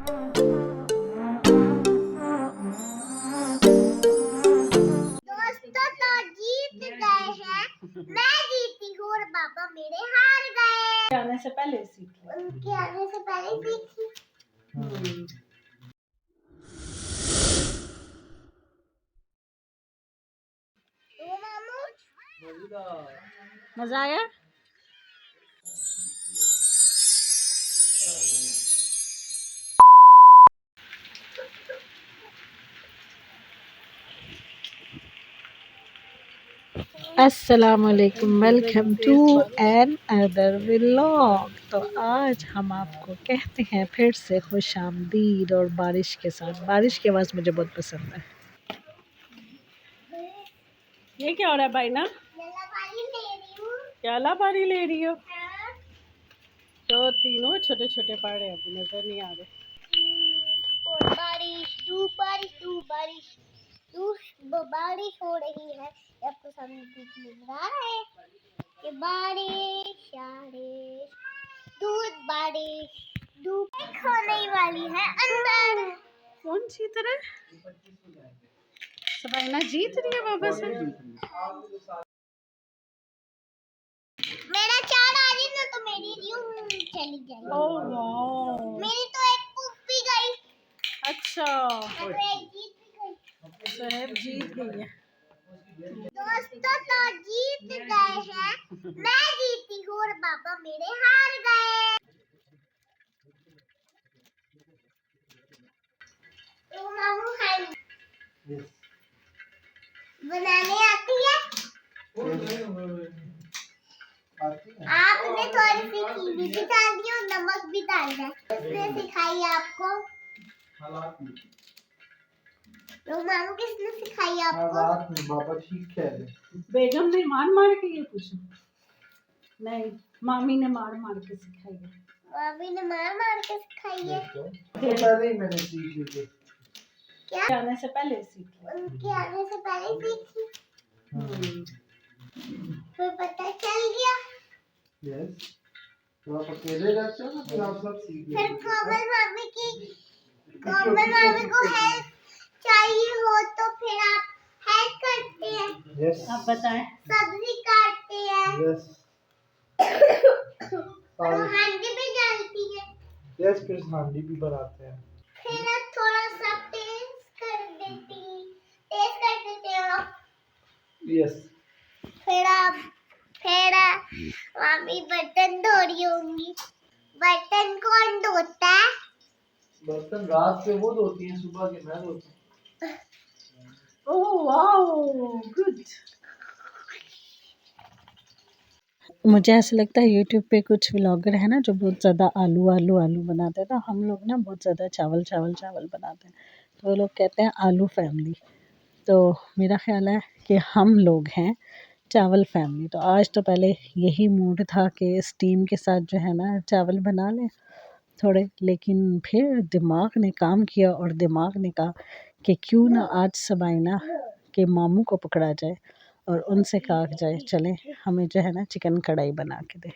दोस्तों तो जीत गए हैं, मैं जीती हूँ और पापा मेरे हार गए। आने से पहले सीख उनके आने से पहले सीखी। तो मामू मजा आया। अस्सलामुअलैकुम, welcome to another vlog. तो आज हम आपको कहते हैं फिर से खुश आमदीद और बारिश के साथ। बारिश की आवाज़ मुझे बहुत पसंद है। ये क्या हो रहा है भाई ना? क्या लापारी ले रही हो? तो तीनों छोटे छोटे पड़ रहे हैं, अभी नजर नहीं आ रहे। बारिश धूप बारिश धूप बारिश धूप बारिश हो रही है। आपको सामने मिल रहा है कि बारिश दूध बारिश धूप होने वाली है अंदर। कौन जीत रहा है? सबाइना जीत रही है बाबा से। मेरा चार आ रही ना तो मेरी यूं चली जाएगी। ओह वाह, मेरी तो एक पुक भी गई। अच्छा तो एक जीत भी गई। सहब जीत गई है। दोस्तों तो जीत गए हैं, मैं जीती हूँ और पापा मेरे हार गए। तो मामू खाई बनाने आती है? आपने थोड़ी सी चीनी भी डाल दी और नमक भी डाल दिया। किसने सिखाई आपको? तो मामू किसने सिखाई आपको? बाबा ठीक है। बेगम ने मार के ये पूछा? नहीं, मामी ने मार के सिखाई है। मामी ने मार के सिखाई है। पहले ही मैंने सीख ली थी। क्या? आने से पहले सीखी। उनके आने से पहले सीखी। फिर पता चल गया। यस, तो आप अकेले रहते हो ना, फिर आप सब सीख लेते फिर हो। कोमल मामी को हेल्प चाहिए हो तो फिर आप हेल्प करते हैं। यस, आप बताएं। सब्जी काटते हैं। यस, और हांडी भी डालती है। यस, फिर हांडी भी बनाते हैं। फिर आप थोड़ा सा टेस्ट कर देते हो। यस, फिर मामी बर्तन धो रही होंगी। बर्तन कौन धोता है? बर्तन रात के वो धोती हैं, सुबह के मैं धोता हूँ। Oh wow, good. मुझे ऐसा लगता है यूट्यूब पे कुछ व्लॉगर है ना जो बहुत ज़्यादा आलू आलू आलू बनाते हैं, तो हम लोग ना बहुत ज़्यादा चावल चावल चावल बनाते हैं, तो वो लोग कहते हैं आलू फैमिली। तो मेरा ख्याल है कि हम लोग हैं चावल फैमिली। तो आज तो पहले यही मूड था कि स्टीम के साथ जो है ना चावल बना लें थोड़े, लेकिन फिर दिमाग ने काम किया और दिमाग ने कहा कि क्यों ना आज सबाइना के मामू को पकड़ा जाए और उनसे कहा जाए चलें हमें जो है ना चिकन कढ़ाई बना के दे।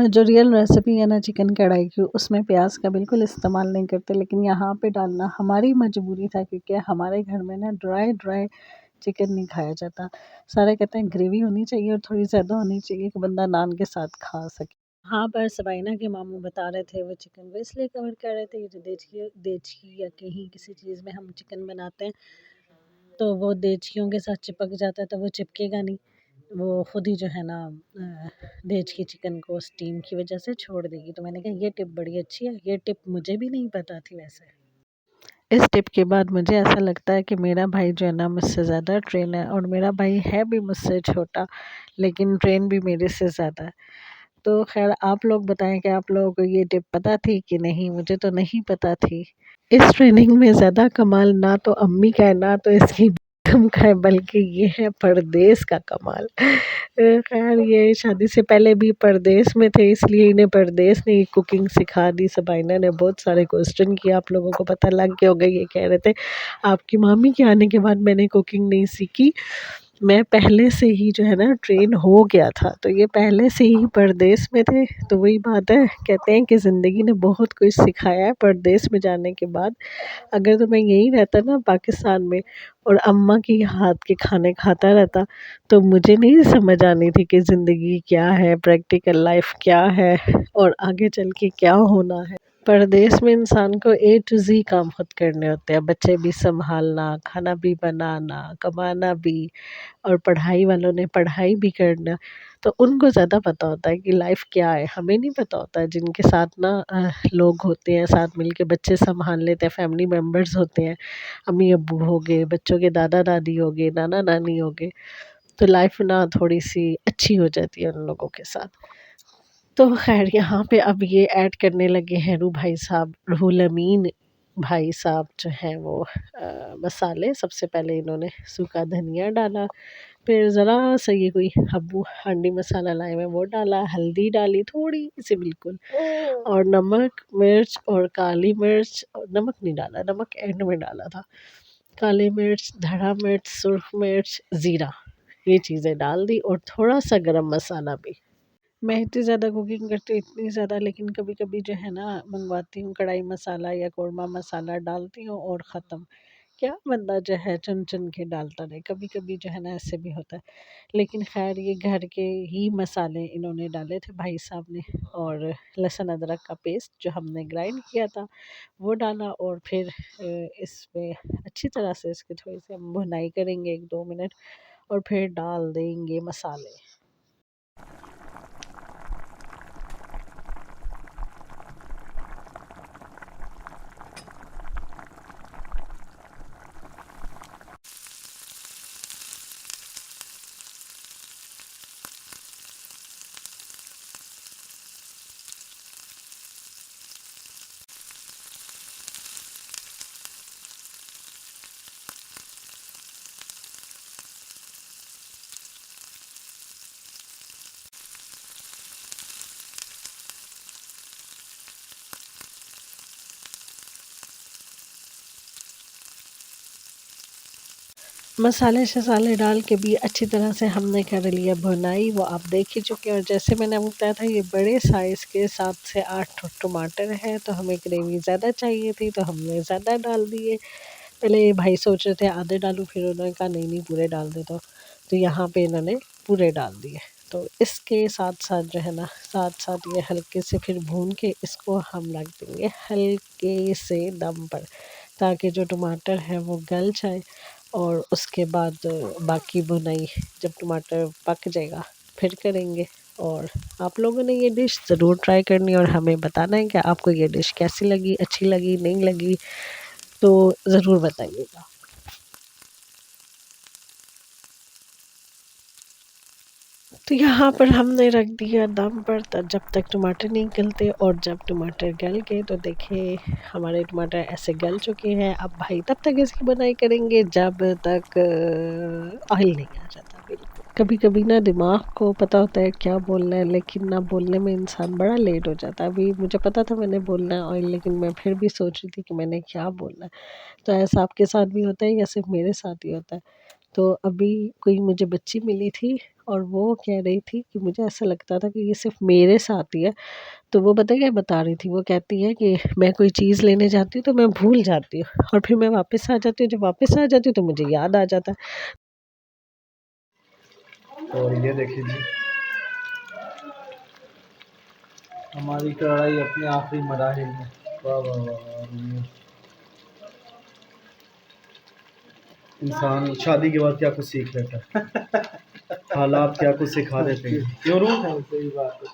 जो रियल रेसिपी है ना चिकन कढ़ाई की, उसमें प्याज का बिल्कुल इस्तेमाल नहीं करते, लेकिन यहाँ पे डालना हमारी मजबूरी था क्योंकि हमारे घर में ना ड्राई चिकन नहीं खाया जाता। सारे कहते हैं ग्रेवी होनी चाहिए और थोड़ी ज़्यादा होनी चाहिए कि बंदा नान के साथ खा सके। हाँ, पर सबाइना के मामू बता रहे थे वो चिकन वो इसलिए कवर कर रहे थे, ये जो देचकी या कहीं किसी चीज़ में हम चिकन बनाते हैं तो वो देचकियों के साथ चिपक जाता है, तो वो चिपकेगा नहीं, वो खुद ही जो है ना देचकी चिकन को स्टीम की वजह से छोड़ देगी। तो मैंने कहा ये टिप बड़ी अच्छी है, ये टिप मुझे भी नहीं पता थी वैसे। इस टिप के बाद मुझे ऐसा लगता है कि मेरा भाई जो है ना मुझसे ज़्यादा ट्रेन है, और मेरा भाई है भी मुझसे छोटा लेकिन ट्रेन भी मेरे से ज़्यादा है। तो खैर आप लोग बताएं कि आप लोगों को ये टिप पता थी कि नहीं? मुझे तो नहीं पता थी। इस ट्रेनिंग में ज़्यादा कमाल ना तो अम्मी का है ना तो इसकी बेगम का है, बल्कि ये है परदेस का कमाल। खैर ये शादी से पहले भी परदेस में थे, इसलिए इन्हें परदेस ने कुकिंग सिखा दी। सबाइना ने बहुत सारे क्वेश्चन किए, आप लोगों को पता लग गया होगा। ये कह रहे थे आपकी मामी के आने के बाद मैंने कुकिंग नहीं सीखी, मैं पहले से ही जो है ना ट्रेन हो गया था, तो ये पहले से ही परदेश में थे। तो वही बात है, कहते हैं कि ज़िंदगी ने बहुत कुछ सिखाया है परदेश में जाने के बाद। अगर तो मैं यहीं रहता ना पाकिस्तान में और अम्मा की हाथ के खाने खाता रहता, तो मुझे नहीं समझ आनी थी कि ज़िंदगी क्या है, प्रैक्टिकल लाइफ क्या है और आगे चल के क्या होना है। परदेश में इंसान को ए टू ज़ी काम खुद करने होते हैं, बच्चे भी संभालना, खाना भी बनाना, कमाना भी, और पढ़ाई वालों ने पढ़ाई भी करना। तो उनको ज़्यादा पता होता है कि लाइफ क्या है, हमें नहीं पता होता है। जिनके साथ ना लोग होते हैं, साथ मिल के बच्चे संभाल लेते हैं, फैमिली मेम्बर्स होते हैं, अम्मी अब्बू हो गए, बच्चों के दादा दादी हो गए, नाना नानी हो गए, तो लाइफ ना थोड़ी सी अच्छी हो जाती है उन लोगों के साथ। तो खैर यहाँ पे अब ये ऐड करने लगे हैं रू भाई साहब, रुहुल अमीन भाई साहब जो हैं वो मसाले। सबसे पहले इन्होंने सूखा धनिया डाला, फिर ज़रा सा ये कोई अब्बू हांडी मसाला लाए हुए वो डाला, हल्दी डाली थोड़ी सी बिल्कुल, और नमक मिर्च और काली मिर्च, और नमक नहीं डाला, नमक एंड में डाला था। काली मिर्च, धड़ा मिर्च, सुर्ख मिर्च, ज़ीरा, ये चीज़ें डाल दी, और थोड़ा सा गरम मसाला भी। मैं इतनी ज़्यादा कुकिंग करती हूँ, इतनी ज़्यादा, लेकिन कभी-कभी जो है ना मँगवाती हूँ कढ़ाई मसाला या कोरमा मसाला डालती हूँ और ख़त्म। क्या बंदा जो है चुन-चुन के डालता रहे, कभी-कभी जो है ना ऐसे भी होता है। लेकिन ख़ैर ये घर के ही मसाले इन्होंने डाले थे भाई साहब ने, और लहसुन अदरक का पेस्ट जो हमने ग्राइंड किया था वो डाला, और फिर इसमें अच्छी तरह से इसकी थोड़ी-सी हम भुनाई करेंगे 1-2 मिनट, और फिर डाल देंगे मसाले। मसाले शसाले डाल के भी अच्छी तरह से हमने कर लिया भुनाई, वो आप देख ही चुके हैं। और जैसे मैंने आपको बताया था ये बड़े साइज़ के 7 से 8 टमाटर हैं, तो हमें ग्रेवी ज़्यादा चाहिए थी तो हमने ज़्यादा डाल दिए। पहले ये भाई सोच रहे थे आधे डालूँ, फिर उन्होंने कहा नहीं नहीं पूरे डाल दे दो, तो यहाँ पे इन्होंने पूरे डाल दिए। तो इसके साथ साथ जो है ना, साथ साथ ये हल्के से फिर भून के इसको हम रख देंगे हल्के से दम पर, ताकि जो टमाटर है वो गल जाए, और उसके बाद बाकी भुनाई जब टमाटर पक जाएगा फिर करेंगे। और आप लोगों ने ये डिश ज़रूर ट्राई करनी है और हमें बताना है कि आपको ये डिश कैसी लगी, अच्छी लगी, नहीं लगी, तो ज़रूर बताइएगा। तो यहाँ पर हमने रख दिया दम पर जब तक टमाटर नहीं गलते, और जब टमाटर गल गए तो देखिए हमारे टमाटर ऐसे गल चुके हैं। अब भाई तब तक इसकी बनाई करेंगे जब तक ऑयल नहीं आ जाता बिल्कुल। कभी कभी ना दिमाग को पता होता है क्या बोलना है, लेकिन ना बोलने में इंसान बड़ा लेट हो जाता है। अभी मुझे पता था मैंने बोलना है ऑयल, लेकिन मैं फिर भी सोच रही थी कि मैंने क्या बोलना है। तो ऐसा आपके साथ भी होता है या सिर्फ मेरे साथ ही होता है? तो अभी कोई मुझे बच्ची मिली थी और वो कह रही थी कि मुझे ऐसा लगता था कि ये सिर्फ़ मेरे साथ ही है। तो वो पता है क्या बता रही थी? वो कहती है कि मैं कोई चीज़ लेने जाती हूँ तो मैं भूल जाती हूँ, और फिर मैं वापस आ जाती हूँ, जब वापस आ जाती हूँ तो मुझे याद आ जाता है। और ये देखिए जी, हमारी कढ़ाई अपने आखिरी मराहिल में। वाह वाह वाह वाह। इंसान शादी के बाद क्या कुछ सीख लेता है। हालात क्या कुछ सिखा देते हैं, क्यों रूह? सही बात है।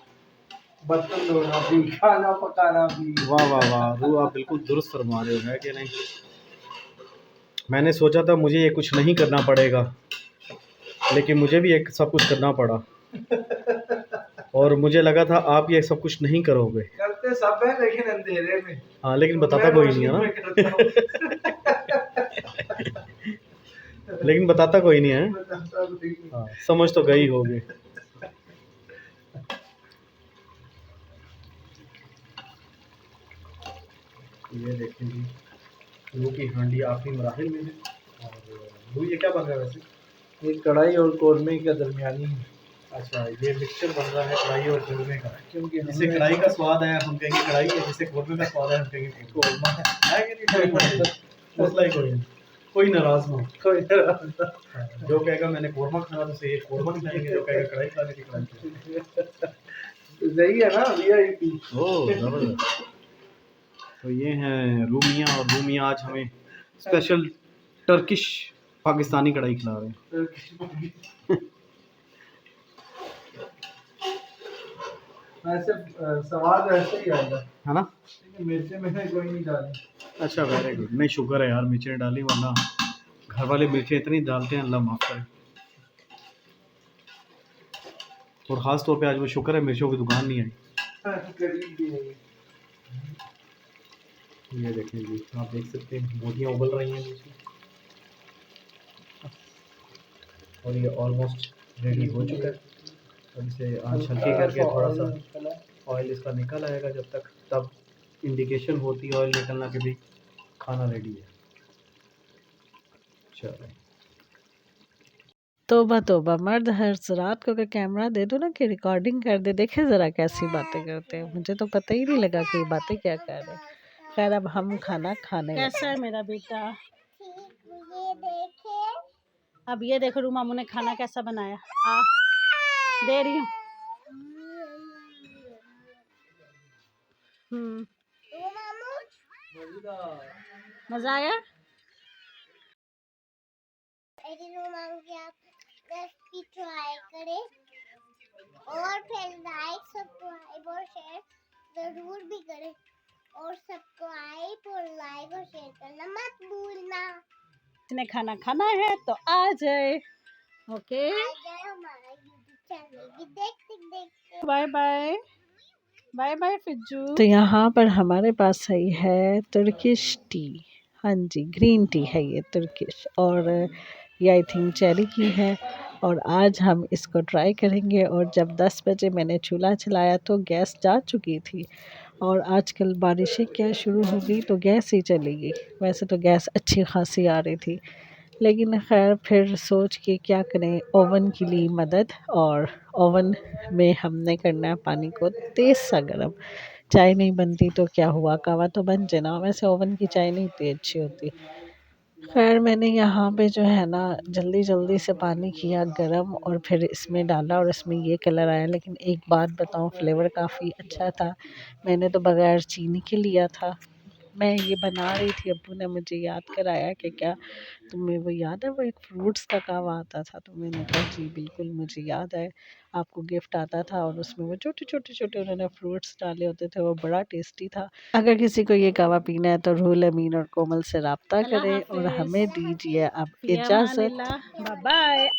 बर्तन धोना भी, खाना पकाना भी। वाह वाह वाह रूह, आप बिल्कुल दुरुस्त फरमा रहे हो, है कि नहीं? मैंने सोचा था मुझे ये कुछ नहीं करना पड़ेगा, लेकिन मुझे भी एक सब कुछ करना पड़ा, और मुझे लगा था आप ये सब कुछ नहीं करोगे। करते सब है लेकिन अंधेरे में। हाँ लेकिन बताता कोई नहीं है ना। लेकिन बताता कोई नहीं है। हाँ समझ तो गई होगी। ये देखिए जी, रूह की हांडी आखिरी मराहिल में है। और रूह ये क्या बन रहा है वैसे? ये कढ़ाई और कौरमे का दरमियानी है। अच्छा, ये मिक्सचर बन रहा है कढ़ाई और कौरमे का, क्योंकि जिसे कढ़ाई का स्वाद है हम कहेंगे कढ़ाई है, जिसे कौरमे का स्वाद है हम कहेंगे कौरमा है कि नहीं? मसला ही कोई नहीं, कोई नाराज ना हो, कोई नाराज। जो कहेगा मैंने कौरमा खाना तो सही है कौरमा खिलाएंगे, जो कहेगा कढ़ाई खाने की कढ़ाई खिलाएंगे। सही है ना वीआईपी। ओह जबरदस्त। तो ये हैं रूमिया, और रूमिया आज हमें स्पेशल टर्किश पाकिस्तानी कढ़ाई खिला रहे हैं। वैसे स्वाद ऐसे ही आएगा है ना, मिर्चें मैंने कोई नहीं डाली। अच्छा वेरी गुड, नहीं शुक्र है यार मिर्चें डाली, वरना घर वाले मिर्चें इतनी डालते हैं, अल्लाह माफ़ करे। और ख़ास तौर पे आज वो शुक्र है मिर्चों की दुकान नहीं आई। ये देखें जी, आप देख सकते हैं मोतियाँ उबल रही हैं नीचे, और ये ऑलमोस्ट रेडी हो चुका है। अब इसे आँच हल्की करके थोड़ा सा ऑयल इसका निकल आएगा, जब तक तब इंडिकेशन होती है ऑयल निकलना के भी खाना रेडी है। चलो तोबा तोबा, मर्द हर रात को अगर कैमरा दे दो ना कि रिकॉर्डिंग कर दे, देखे ज़रा कैसी बातें करते हैं। मुझे तो पता ही नहीं लगा कि ये बातें क्या कर रहे हैं। खैर अब हम खाना खाने लगे। कैसा है मेरा बेटा? ये देखे, अब ये देखो रू मामू ने खाना कैसा बनाया, दे रही हूँ। मज़ा आया? रेसिपी ट्राई करें और फिर लाइक सब्सक्राइब और शेयर जरूर भी करें, और सब्सक्राइब और लाइक और शेयर करना मत भूलना। इसने खाना खाना है तो आ जाए। ओके, हमारा यूट्यूब चैनल भी देखते बाय बाय, बाय बाय फिज्जू। तो यहाँ पर हमारे पास आई है तुर्किश टी। हाँ जी, ग्रीन टी है ये तुर्किश, और ये आई थिंक चेरी की है। और आज हम इसको ट्राई करेंगे। और जब 10 बजे मैंने चूल्हा चलाया तो गैस जा चुकी थी, और आजकल बारिशें क्या शुरू हो गई तो गैस ही चली गई। वैसे तो गैस अच्छी खासी आ रही थी, लेकिन खैर फिर सोच के क्या करें, ओवन की ली मदद। और ओवन में हमने करना है पानी को तेज़ सा गर्म। चाय नहीं बनती तो क्या हुआ, कावा तो बन जाए ना। वैसे ओवन की चाय नहीं इतनी अच्छी होती। खैर मैंने यहाँ पे जो है ना जल्दी जल्दी से पानी किया गरम, और फिर इसमें डाला, और इसमें ये कलर आया। लेकिन एक बात बताऊँ, फ्लेवर काफ़ी अच्छा था। मैंने तो बगैर चीनी के लिया था। मैं ये बना रही थी, अब्बू ने मुझे याद कराया कि क्या तुम्हें वो याद है, वो एक फ्रूट्स का कावा आता था। तो मैंने कहा जी बिल्कुल मुझे याद है, आपको गिफ्ट आता था, और उसमें वो छोटे छोटे छोटे उन्होंने फ्रूट्स डाले होते थे, वो बड़ा टेस्टी था। अगर किसी को ये कावा पीना है तो रूहुल अमीन और कोमल से रब्ता करें, और हमें दीजिए अब इजाज़त। Bye bye.